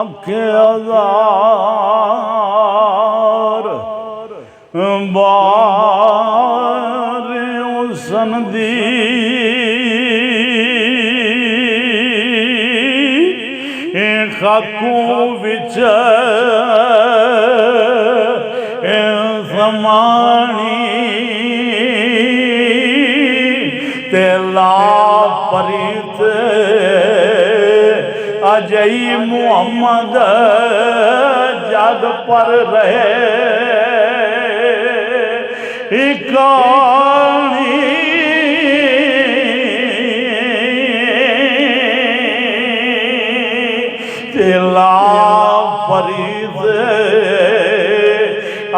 के हजार बारियों सनदी खाकू विच समानी तेला परित अजई मुहम्मद जग पर रहे कहानी तेला परित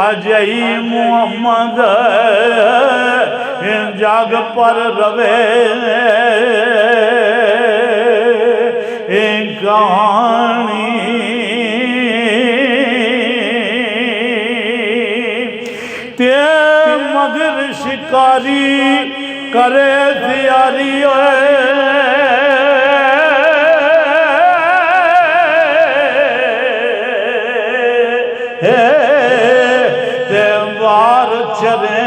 अजई मुहम्मद जग पर रवे कहानी ते मगर शिकारी करे तैयारी ते वार चरे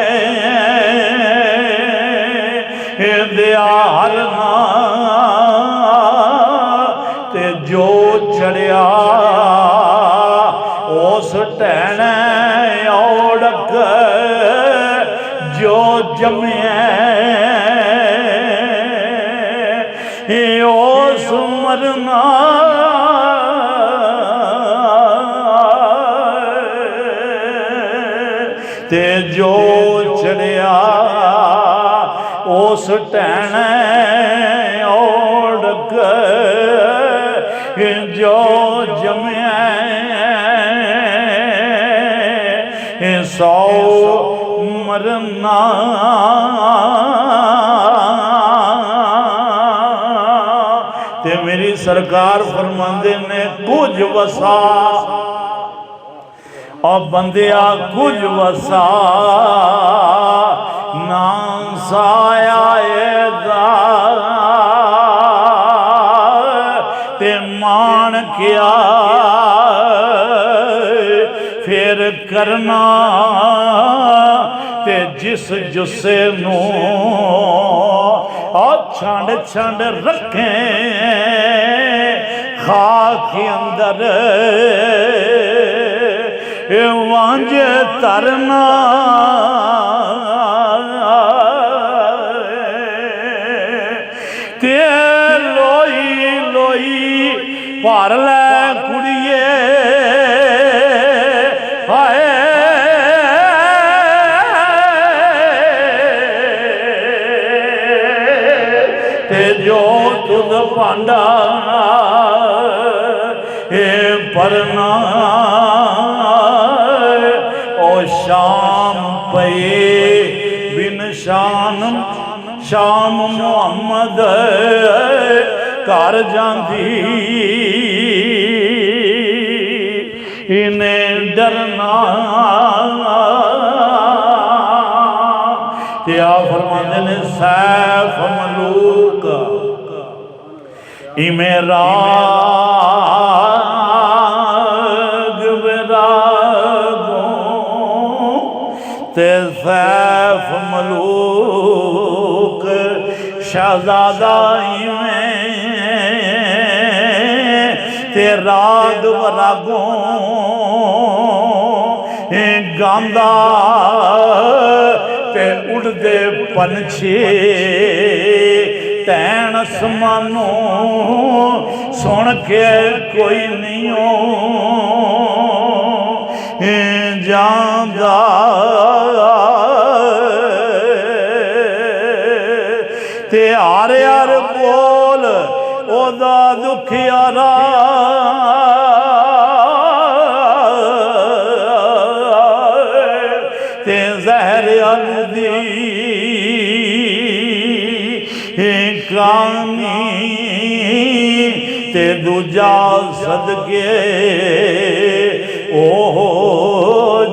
दियारना ते जो चढ़िया उस टहने औड़क जो जमे उस मरना ते जो चढ़िया उस टहने औड़क जो जमे सौ मरना ते मेरी सरकार फरमांदे ने कुछ वसा और बंदिया कुछ वसा ना साया ते मान किया फिर करना ते जिस जुस्से नू छंड छंड रखे खाक अंदर वांझ तरना ते लोई लोई भर लै कुड़िए हाय ते जो तुद भांडा परना ओ शाम पे बिन शान शाम मुहम्मद घर जांदी इन्हें डरना क्या फरमाते ने सैफ मलूक इमें राग विरागों ते सैफ मलूक शहजादा इमें ते राग विरागों गांदा ते उड़दे पंछी तैन समानो सुन के कोई नहीं जांदा ते हर हर बोल ओदा दुखियारा ते जहर अलदी कानी ते दूजा सदके ओहो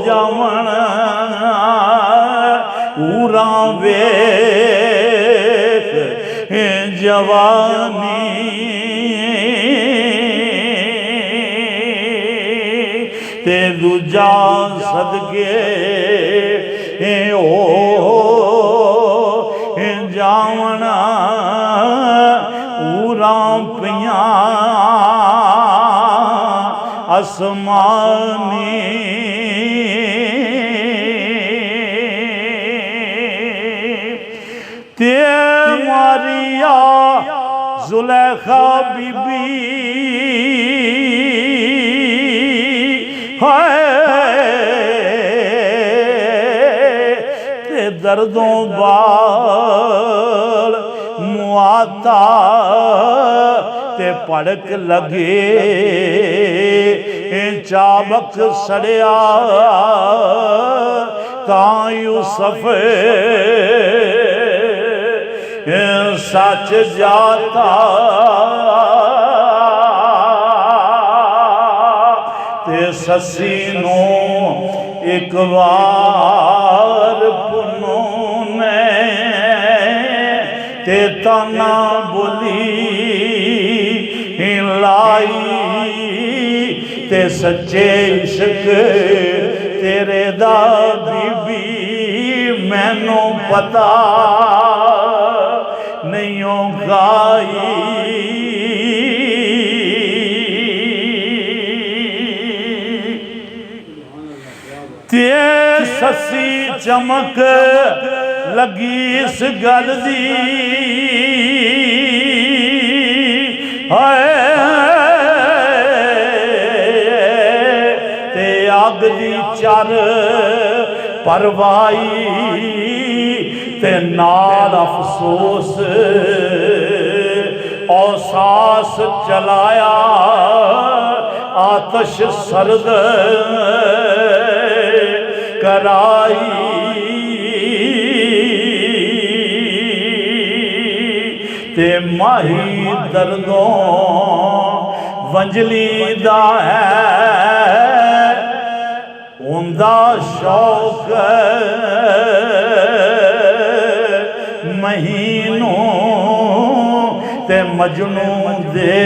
जामन पूरा वेख जवानी ते दूजा सदके ओ जावना ऊरा पियां आसमानी ते मारिया जुलेखा बीबी ते दर्दों बाल मुआता ते पड़क लगे चाबक सड़िया तां यूसुफ सच जाता ते ससी नू एक बार पुनू ने ते ताना बोली लाई ते सच्चे इश्क तेरे दा बीबी मैनू पता नहीं गाई ते ससी चमक लगी इस गल दी ते अग दी चर परवाई ते नाल अफसोस औसास चलाया आतश सर्द कराई ते माही दर्दों वंजली दा है उनदा शौक महीनों ते मजनू दे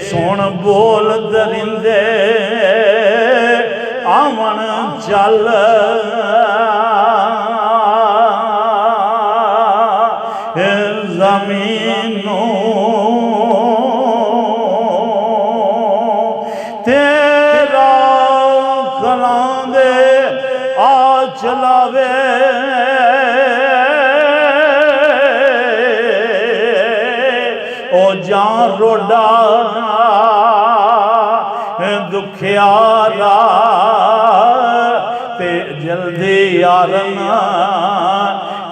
सुन बोल दरिंदे आवन चल जमीनों तेरा कलांदे आ चलावे ओ जान रोडा दुखियारा ते जल्दी यारन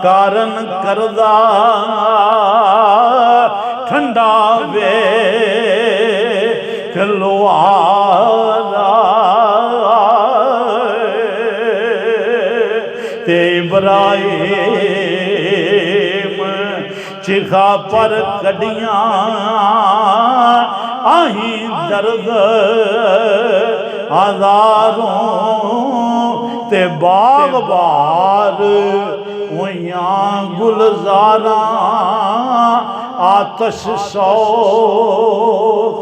कारण करदा ठंडा वे खलोआरा ते इब्राहिम चिखा पर कड़ियां आही दर्द आजारों ते बाग बार वहियां गुलजारा आतश शौक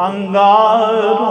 अंगारों